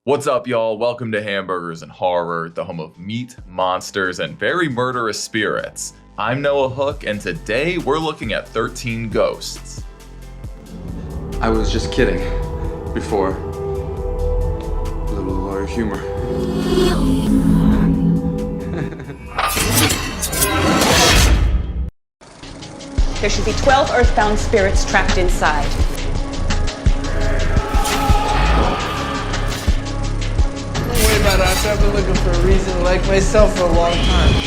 What's up, y'all? Welcome to Hamburgers and Horror, the home of meat, monsters, and very murderous spirits. I'm Noah Hook, and today we're looking at 13 Ghosts. I was just kidding before. A little humor. There should be 12 earthbound spirits trapped inside. Don't worry about us. I've been looking for a reason to like myself for a long time.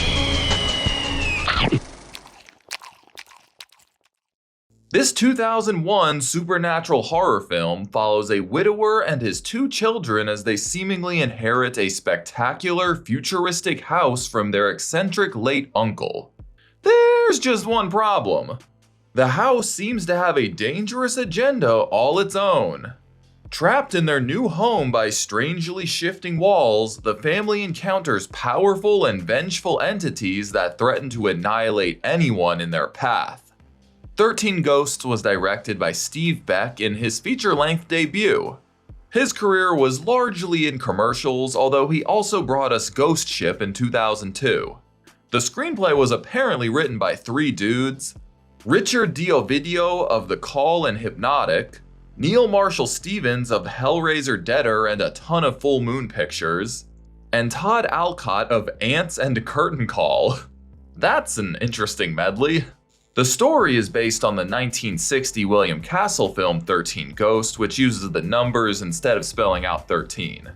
This 2001 supernatural horror film follows a widower and his two children as they seemingly inherit a spectacular, futuristic house from their eccentric late uncle. There's just one problem. The house seems to have a dangerous agenda all its own. Trapped in their new home by strangely shifting walls, the family encounters powerful and vengeful entities that threaten to annihilate anyone in their path. 13 Ghosts was directed by Steve Beck in his feature-length debut. His career was largely in commercials, although he also brought us Ghost Ship in 2002. The screenplay was apparently written by three dudes: Richard D'Ovidio of The Call and Hypnotic, Neil Marshall Stevens of Hellraiser Deader and a ton of Full Moon Pictures, and Todd Alcott of Ants and Curtain Call. That's an interesting medley. The story is based on the 1960 William Castle film 13 Ghosts, which uses the numbers instead of spelling out 13.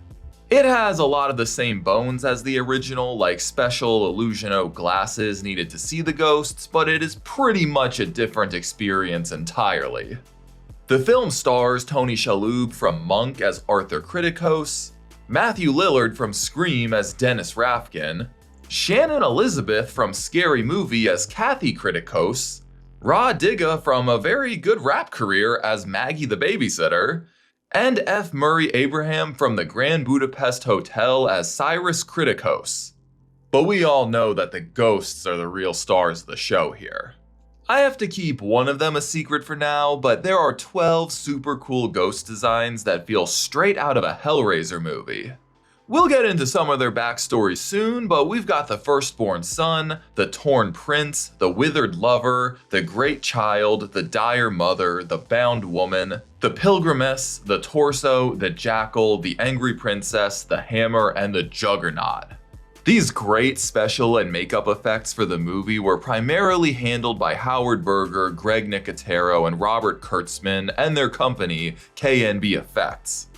It has a lot of the same bones as the original, like special Illusiono glasses needed to see the ghosts, but it is pretty much a different experience entirely. The film stars Tony Shalhoub from Monk as Arthur Criticos, Matthew Lillard from Scream as Dennis Rafkin, Shannon Elizabeth from Scary Movie as Kathy Criticos, Rah Digga from a very good rap career as Maggie the Babysitter, and F. Murray Abraham from the Grand Budapest Hotel as Cyrus Criticos. But we all know that the ghosts are the real stars of the show here. I have to keep one of them a secret for now, but there are 12 super cool ghost designs that feel straight out of a Hellraiser movie. We'll get into some of their backstories soon, but we've got the firstborn son, the torn prince, the withered lover, the great child, the dire mother, the bound woman, the pilgrimess, the torso, the jackal, the angry princess, the hammer, and the juggernaut. These great special and makeup effects for the movie were primarily handled by Howard Berger, Greg Nicotero, and Robert Kurtzman and their company, KNB Effects.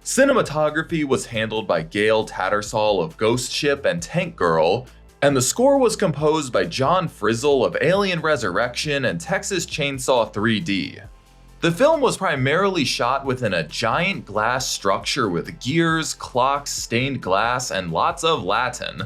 Cinematography was handled by Gail Tattersall of Ghost Ship and Tank Girl, and the score was composed by John Frizzle of Alien Resurrection and Texas Chainsaw 3D. The film was primarily shot within a giant glass structure with gears, clocks, stained glass, and lots of Latin.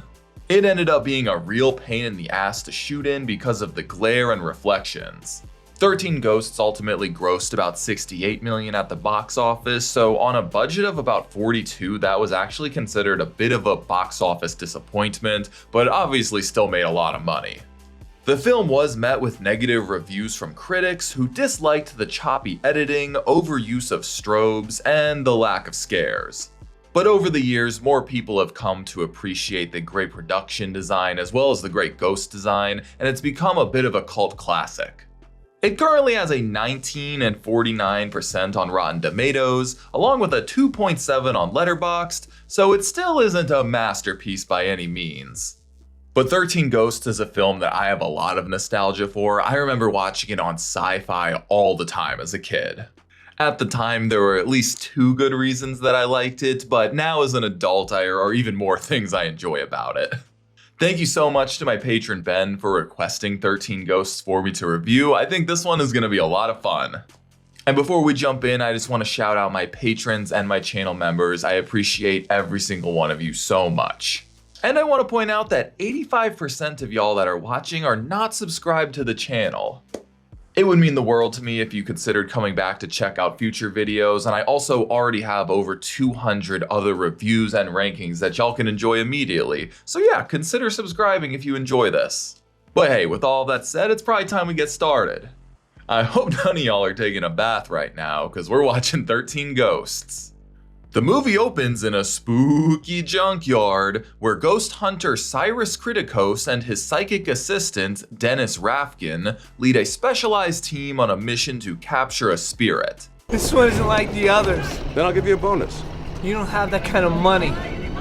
It ended up being a real pain in the ass to shoot in because of the glare and reflections. 13 Ghosts ultimately grossed about $68 million at the box office, so on a budget of about $42, that was actually considered a bit of a box office disappointment, but obviously still made a lot of money. The film was met with negative reviews from critics who disliked the choppy editing, overuse of strobes, and the lack of scares. But over the years, more people have come to appreciate the great production design as well as the great ghost design, and it's become a bit of a cult classic. It currently has a 19 and 49% on Rotten Tomatoes, along with a 2.7 on Letterboxd, so it still isn't a masterpiece by any means. But 13 Ghosts is a film that I have a lot of nostalgia for. I remember watching it on Sci-Fi all the time as a kid. At the time, there were at least two good reasons that I liked it, but now as an adult, there are even more things I enjoy about it. Thank you so much to my patron Ben for requesting 13 Ghosts for me to review. I think this one is going to be a lot of fun. And before we jump in, I just want to shout out my patrons and my channel members. I appreciate every single one of you so much. And I want to point out that 85% of y'all that are watching are not subscribed to the channel. It would mean the world to me if you considered coming back to check out future videos, and I also already have over 200 other reviews and rankings that y'all can enjoy immediately, so yeah, consider subscribing if you enjoy this. But hey, with all that said, it's probably time we get started. I hope none of y'all are taking a bath right now, because we're watching 13 Ghosts. The movie opens in a spooky junkyard where ghost hunter Cyrus Kritikos and his psychic assistant Dennis Rafkin lead a specialized team on a mission to capture a spirit. This one isn't like the others. Then I'll give you a bonus. You don't have that kind of money.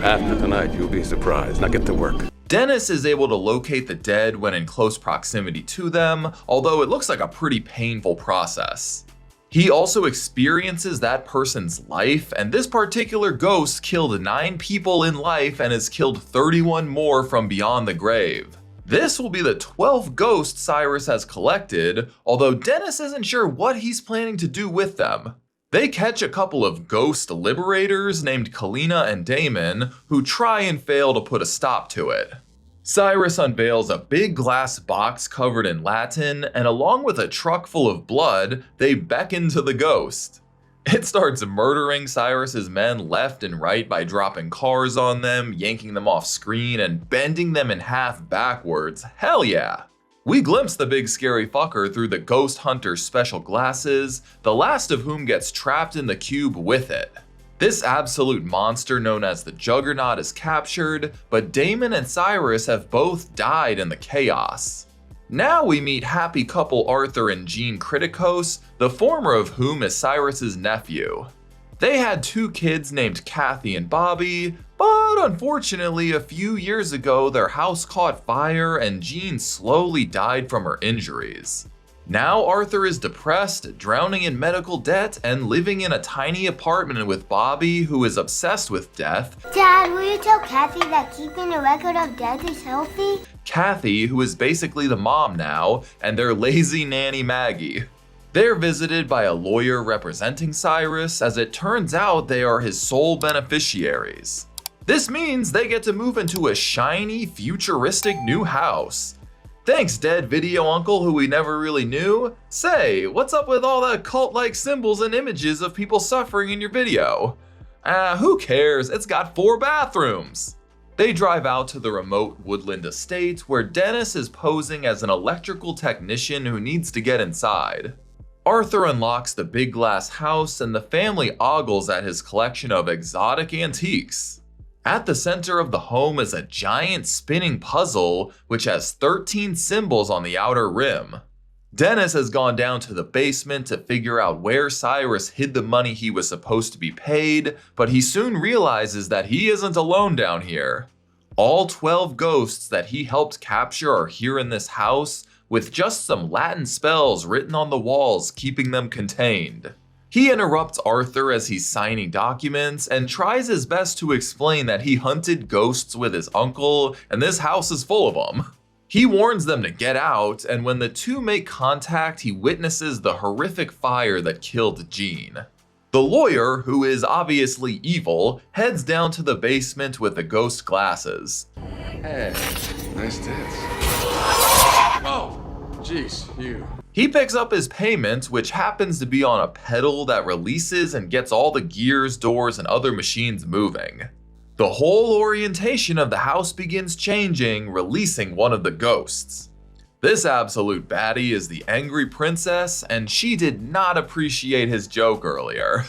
After tonight, you'll be surprised. Now get to work. Dennis is able to locate the dead when in close proximity to them, although it looks like a pretty painful process. He also experiences that person's life, and this particular ghost killed 9 people in life and has killed 31 more from beyond the grave. This will be the 12th ghost Cyrus has collected, although Dennis isn't sure what he's planning to do with them. They catch a couple of ghost liberators named Kalina and Damon, who try and fail to put a stop to it. Cyrus unveils a big glass box covered in Latin, and along with a truck full of blood, they beckon to the ghost. It starts murdering Cyrus's men left and right by dropping cars on them, yanking them off screen, and bending them in half backwards. Hell yeah! We glimpse the big scary fucker through the ghost hunter's special glasses, the last of whom gets trapped in the cube with it. This absolute monster known as the Juggernaut is captured, but Damon and Cyrus have both died in the chaos. Now we meet happy couple Arthur and Jean Kritikos, the former of whom is Cyrus's nephew. They had 2 kids named Kathy and Bobby, but unfortunately a few years ago their house caught fire and Jean slowly died from her injuries. Now Arthur is depressed, drowning in medical debt, and living in a tiny apartment with Bobby, who is obsessed with death. Dad, will you tell Kathy that keeping a record of death is healthy? Kathy, who is basically the mom now, and their lazy nanny Maggie. They're visited by a lawyer representing Cyrus, as it turns out they are his sole beneficiaries. This means they get to move into a shiny, futuristic new house. Thanks, dead video uncle who we never really knew. Say, what's up with all the cult-like symbols and images of people suffering in your video? Who cares? It's got 4 bathrooms. They drive out to the remote woodland estate where Dennis is posing as an electrical technician who needs to get inside. Arthur unlocks the big glass house and the family ogles at his collection of exotic antiques. At the center of the home is a giant spinning puzzle which has 13 symbols on the outer rim. Dennis has gone down to the basement to figure out where Cyrus hid the money he was supposed to be paid, but he soon realizes that he isn't alone down here. All 12 ghosts that he helped capture are here in this house, with just some Latin spells written on the walls keeping them contained. He interrupts Arthur as he's signing documents and tries his best to explain that he hunted ghosts with his uncle and this house is full of them. He warns them to get out, and when the two make contact, he witnesses the horrific fire that killed Jean. The lawyer, who is obviously evil, heads down to the basement with the ghost glasses. Hey, nice dance. Oh, jeez, you. He picks up his payment, which happens to be on a pedal that releases and gets all the gears, doors, and other machines moving. The whole orientation of the house begins changing, releasing one of the ghosts. This absolute baddie is the angry princess, and she did not appreciate his joke earlier.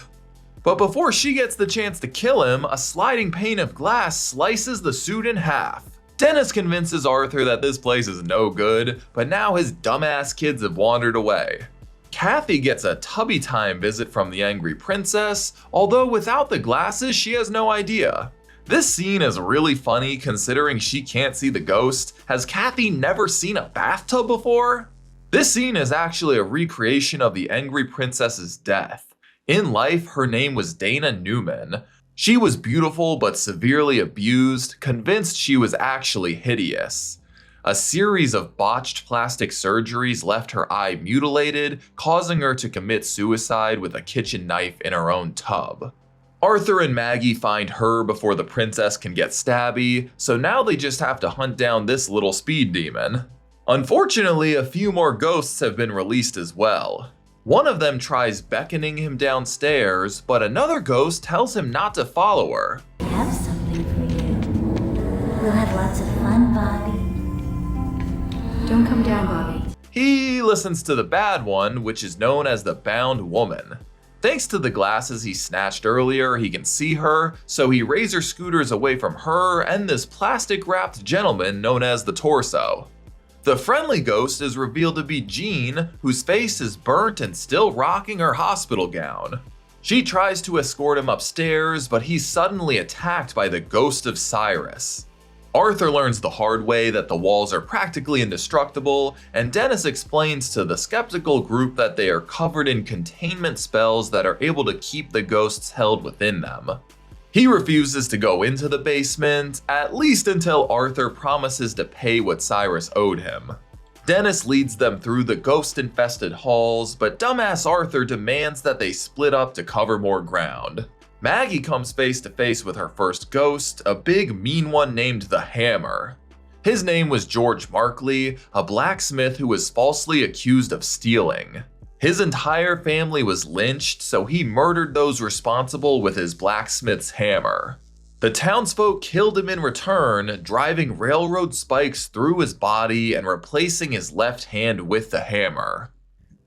But before she gets the chance to kill him, a sliding pane of glass slices the suit in half. Dennis convinces Arthur that this place is no good, but now his dumbass kids have wandered away. Kathy gets a tubby time visit from the angry princess, although without the glasses she has no idea. This scene is really funny considering she can't see the ghost. Has Kathy never seen a bathtub before? This scene is actually a recreation of the angry princess's death. In life, her name was Dana Newman. She was beautiful but severely abused, convinced she was actually hideous. A series of botched plastic surgeries left her eye mutilated, causing her to commit suicide with a kitchen knife in her own tub. Arthur and Maggie find her before the princess can get stabby, so now they just have to hunt down this little speed demon. Unfortunately, a few more ghosts have been released as well. One of them tries beckoning him downstairs, but another ghost tells him not to follow her. I have something for you. We'll have lots of fun, Bobby. Don't come down, Bobby. He listens to the bad one, which is known as the Bound Woman. Thanks to the glasses he snatched earlier, he can see her, so he razor scooters away from her and this plastic-wrapped gentleman known as the Torso. The friendly ghost is revealed to be Jean, whose face is burnt and still rocking her hospital gown. She tries to escort him upstairs, but he's suddenly attacked by the ghost of Cyrus. Arthur learns the hard way that the walls are practically indestructible, and Dennis explains to the skeptical group that they are covered in containment spells that are able to keep the ghosts held within them. He refuses to go into the basement, at least until Arthur promises to pay what Cyrus owed him. Dennis leads them through the ghost-infested halls, but dumbass Arthur demands that they split up to cover more ground. Maggie comes face to face with her first ghost, a big mean one named the Hammer. His name was George Markley, a blacksmith who was falsely accused of stealing. His entire family was lynched, so he murdered those responsible with his blacksmith's hammer. The townsfolk killed him in return, driving railroad spikes through his body and replacing his left hand with the hammer.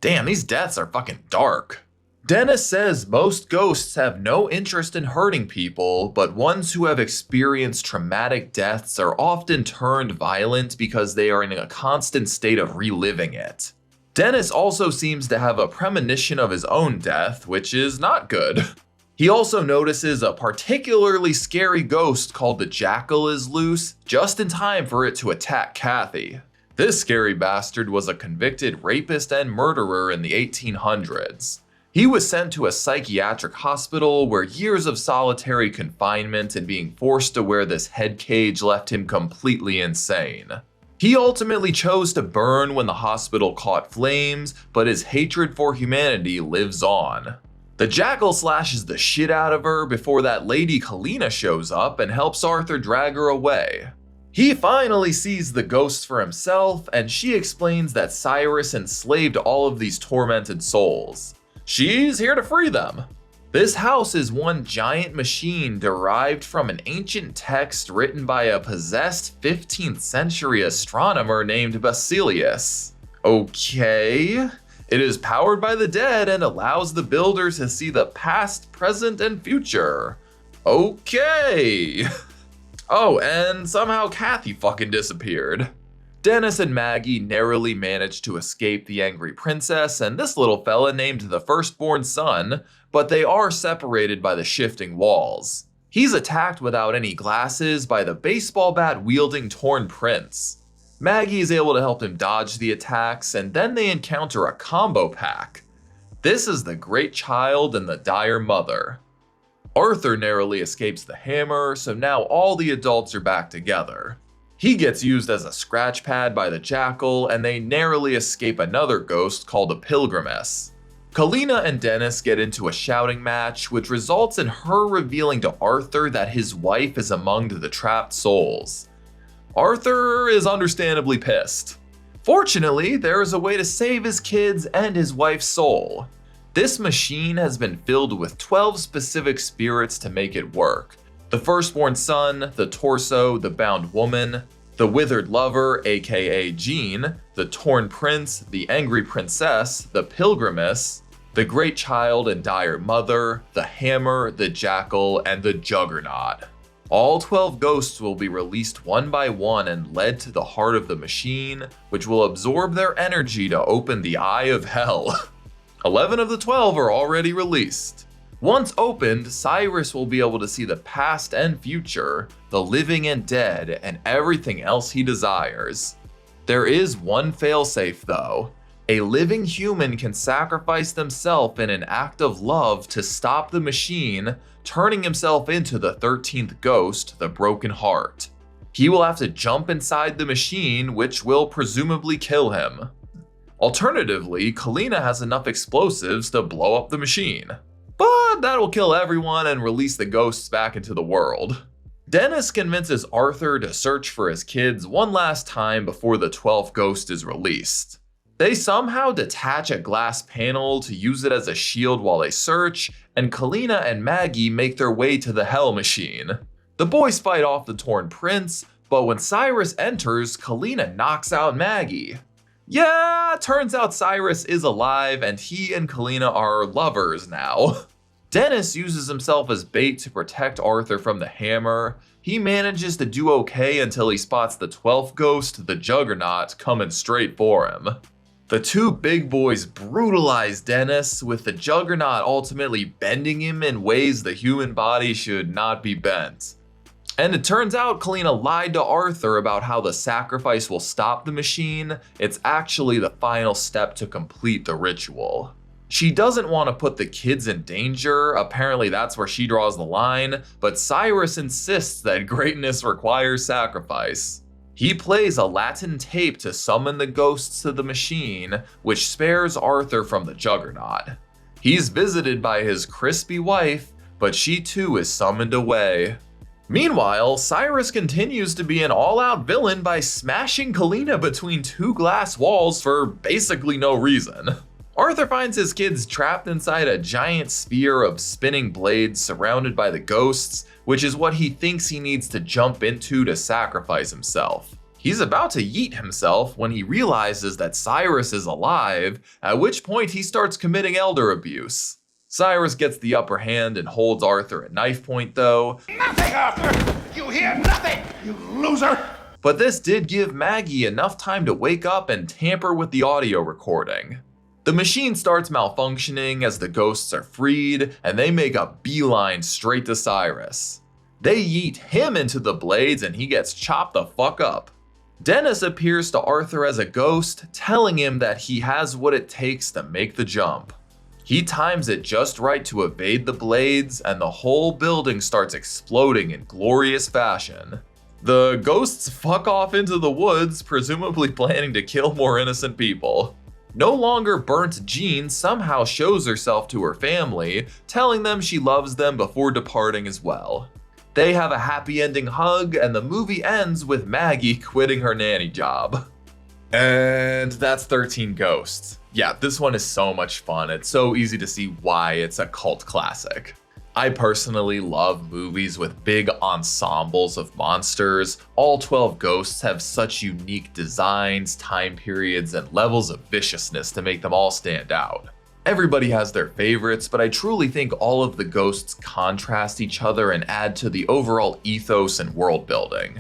Damn, these deaths are fucking dark. Dennis says most ghosts have no interest in hurting people, but ones who have experienced traumatic deaths are often turned violent because they are in a constant state of reliving it. Dennis also seems to have a premonition of his own death, which is not good. He also notices a particularly scary ghost called the Jackal is loose, just in time for it to attack Kathy. This scary bastard was a convicted rapist and murderer in the 1800s. He was sent to a psychiatric hospital where years of solitary confinement and being forced to wear this head cage left him completely insane. He ultimately chose to burn when the hospital caught flames, but his hatred for humanity lives on. The Jackal slashes the shit out of her before that lady Kalina shows up and helps Arthur drag her away. He finally sees the ghosts for himself, and she explains that Cyrus enslaved all of these tormented souls. She's here to free them. This house is one giant machine derived from an ancient text written by a possessed 15th century astronomer named Basilius. Okay. It is powered by the dead and allows the builders to see the past, present, and future. Okay. Oh, and somehow Kathy fucking disappeared. Dennis and Maggie narrowly managed to escape the angry princess and this little fella named the firstborn son, but they are separated by the shifting walls. He's attacked without any glasses by the baseball bat wielding torn prince. Maggie is able to help him dodge the attacks, and then they encounter a combo pack. This is the Great Child and the Dire Mother. Arthur narrowly escapes the hammer, so now all the adults are back together. He gets used as a scratch pad by the Jackal, and they narrowly escape another ghost called a Pilgrimess. Kalina and Dennis get into a shouting match, which results in her revealing to Arthur that his wife is among the trapped souls. Arthur is understandably pissed. Fortunately, there is a way to save his kids and his wife's soul. This machine has been filled with 12 specific spirits to make it work. The firstborn son, the torso, the bound woman, the withered lover, aka Jean, the torn prince, the angry princess, the pilgrimess, the great child and dire mother, the hammer, the jackal, and the juggernaut. All 12 ghosts will be released one by one and led to the heart of the machine, which will absorb their energy to open the eye of hell. 11 of the 12 are already released. Once opened, Cyrus will be able to see the past and future, the living and dead, and everything else he desires. There is one failsafe though. A living human can sacrifice themselves in an act of love to stop the machine, turning himself into the 13th ghost, the Broken Heart. He will have to jump inside the machine, which will presumably kill him. Alternatively, Kalina has enough explosives to blow up the machine. But that'll kill everyone and release the ghosts back into the world. Dennis convinces Arthur to search for his kids one last time before the 12th ghost is released. They somehow detach a glass panel to use it as a shield while they search, and Kalina and Maggie make their way to the Hell Machine. The boys fight off the torn prince, but when Cyrus enters, Kalina knocks out Maggie. Yeah, turns out Cyrus is alive and he and Kalina are lovers now. Dennis uses himself as bait to protect Arthur from the hammer. He manages to do okay until he spots the 12th ghost, the Juggernaut, coming straight for him. The two big boys brutalize Dennis, with the Juggernaut ultimately bending him in ways the human body should not be bent. And it turns out Kalina lied to Arthur about how the sacrifice will stop the machine. It's actually the final step to complete the ritual. She doesn't want to put the kids in danger, apparently that's where she draws the line, but Cyrus insists that greatness requires sacrifice. He plays a Latin tape to summon the ghosts to the machine, which spares Arthur from the Juggernaut. He's visited by his crispy wife, but she too is summoned away. Meanwhile, Cyrus continues to be an all-out villain by smashing Kalina between two glass walls for basically no reason. Arthur finds his kids trapped inside a giant sphere of spinning blades surrounded by the ghosts, which is what he thinks he needs to jump into to sacrifice himself. He's about to yeet himself when he realizes that Cyrus is alive, at which point he starts committing elder abuse. Cyrus gets the upper hand and holds Arthur at knife point though. Nothing, Arthur! You hear nothing, you loser! But this did give Maggie enough time to wake up and tamper with the audio recording. The machine starts malfunctioning as the ghosts are freed, and they make a beeline straight to Cyrus. They yeet him into the blades and he gets chopped the fuck up. Dennis appears to Arthur as a ghost, telling him that he has what it takes to make the jump. He times it just right to evade the blades, and the whole building starts exploding in glorious fashion. The ghosts fuck off into the woods, presumably planning to kill more innocent people. No longer burnt Jean somehow shows herself to her family, telling them she loves them before departing as well. They have a happy ending hug, and the movie ends with Maggie quitting her nanny job. And that's 13 Ghosts. Yeah, this one is so much fun. It's so easy to see why it's a cult classic. I personally love movies with big ensembles of monsters. All 12 Ghosts have such unique designs, time periods, and levels of viciousness to make them all stand out. Everybody has their favorites, but I truly think all of the ghosts contrast each other and add to the overall ethos and world building.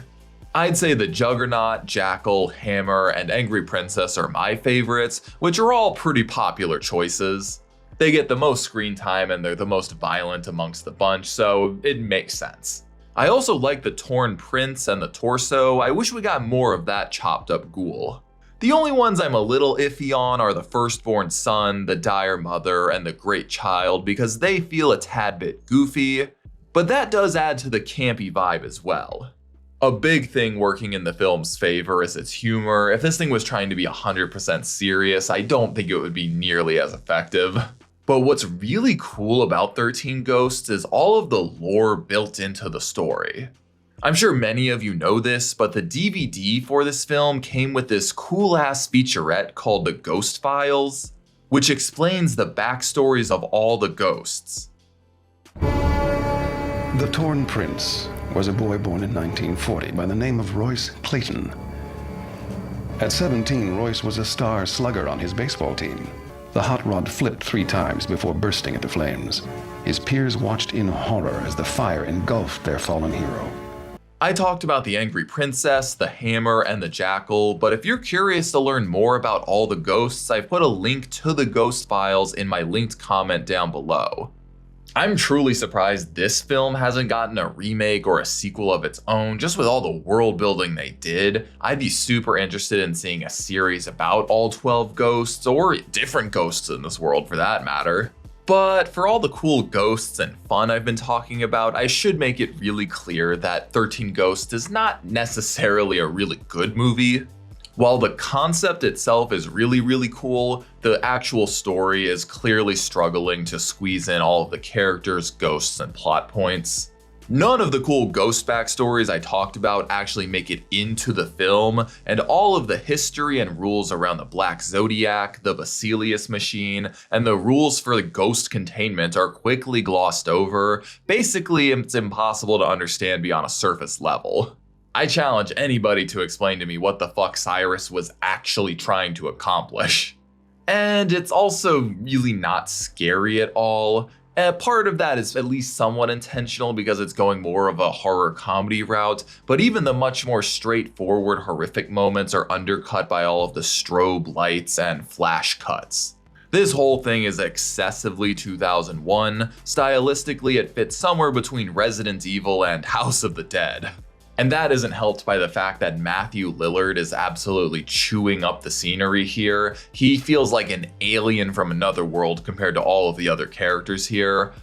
I'd say the Juggernaut, Jackal, Hammer, and Angry Princess are my favorites, which are all pretty popular choices. They get the most screen time and they're the most violent amongst the bunch, so it makes sense. I also like the Torn Prince and the Torso. I wish we got more of that chopped up ghoul. The only ones I'm a little iffy on are the Firstborn Son, the Dire Mother, and the Great Child because they feel a tad bit goofy, but that does add to the campy vibe as well. A big thing working in the film's favor is its humor. If this thing was trying to be 100% serious, I don't think it would be nearly as effective. But what's really cool about 13 Ghosts is all of the lore built into the story. I'm sure many of you know this, but the DVD for this film came with this cool-ass featurette called The Ghost Files, which explains the backstories of all the ghosts. The Torn Prince was a boy born in 1940 by the name of Royce Clayton. At 17, Royce was a star slugger on his baseball team. The hot rod flipped 3 times before bursting into flames. His peers watched in horror as the fire engulfed their fallen hero. I talked about the Angry Princess, the Hammer, and the Jackal, but if you're curious to learn more about all the ghosts, I've put a link to the Ghost Files in my linked comment down below. I'm truly surprised this film hasn't gotten a remake or a sequel of its own. Just with all the world building they did, I'd be super interested in seeing a series about all 12 ghosts, or different ghosts in this world for that matter. But for all the cool ghosts and fun I've been talking about, I should make it really clear that 13 Ghosts is not necessarily a really good movie. While the concept itself is really cool, the actual story is clearly struggling to squeeze in all of the characters, ghosts, and plot points. None of the cool ghost backstories I talked about actually make it into the film, and all of the history and rules around the Black Zodiac, the Basilius machine, and the rules for the ghost containment are quickly glossed over. Basically, it's impossible to understand beyond a surface level. I challenge anybody to explain to me what the fuck Cyrus was actually trying to accomplish. And it's also really not scary at all. Part of that is at least somewhat intentional because it's going more of a horror comedy route, but even the much more straightforward horrific moments are undercut by all of the strobe lights and flash cuts. This whole thing is excessively 2001. Stylistically, it fits somewhere between Resident Evil and House of the Dead. And that isn't helped by the fact that Matthew Lillard is absolutely chewing up the scenery here. He feels like an alien from another world compared to all of the other characters here.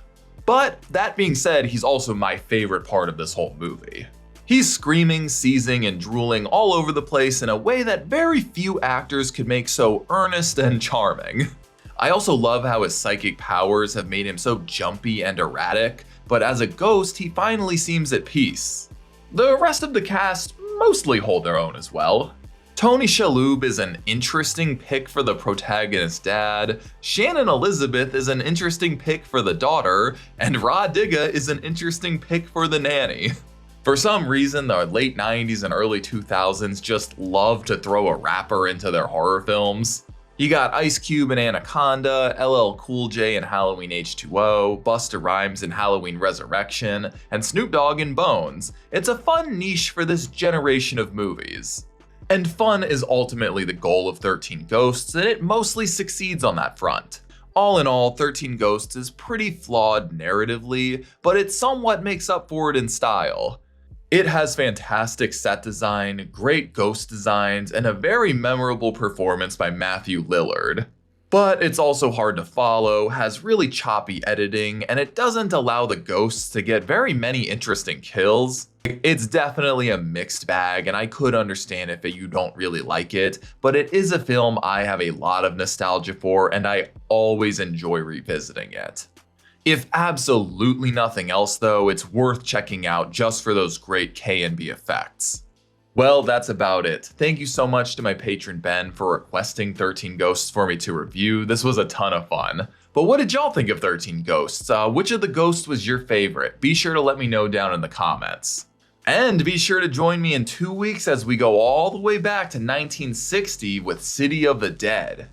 But that being said, he's also my favorite part of this whole movie. He's screaming, seizing, and drooling all over the place in a way that very few actors could make so earnest and charming. I also love how his psychic powers have made him so jumpy and erratic, but as a ghost, he finally seems at peace. The rest of the cast mostly hold their own as well. Tony Shalhoub is an interesting pick for the protagonist's dad, Shannon Elizabeth is an interesting pick for the daughter, and Rah Digga is an interesting pick for the nanny. For some reason, the late 90s and early 2000s just love to throw a rapper into their horror films. You got Ice Cube in Anaconda, LL Cool J in Halloween H2O, Busta Rhymes in Halloween Resurrection, and Snoop Dogg in Bones. It's a fun niche for this generation of movies. And fun is ultimately the goal of 13 Ghosts, and it mostly succeeds on that front. All in all, 13 Ghosts is pretty flawed narratively, but it somewhat makes up for it in style. It has fantastic set design, great ghost designs, and a very memorable performance by Matthew Lillard. But it's also hard to follow, has really choppy editing, and it doesn't allow the ghosts to get very many interesting kills. It's definitely a mixed bag, and I could understand if you don't really like it, but it is a film I have a lot of nostalgia for, and I always enjoy revisiting it. If absolutely nothing else though, it's worth checking out just for those great K&B effects. Well, that's about it. Thank you so much to my patron Ben for requesting 13 Ghosts for me to review. This was a ton of fun. But what did y'all think of 13 Ghosts? Which of the ghosts was your favorite? Be sure to let me know down in the comments. And be sure to join me in 2 weeks as we go all the way back to 1960 with City of the Dead.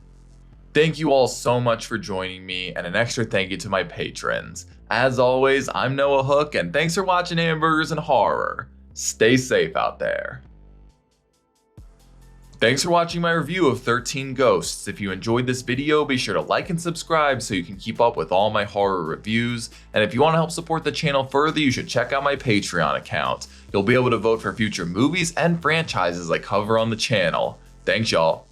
Thank you all so much for joining me, and an extra thank you to my patrons. As always, I'm Noah Hook, and thanks for watching Hamburgers and Horror. Stay safe out there. Thanks for watching my review of 13 Ghosts. If you enjoyed this video, be sure to like and subscribe so you can keep up with all my horror reviews. And if you want to help support the channel further, you should check out my Patreon account. You'll be able to vote for future movies and franchises I cover on the channel. Thanks y'all.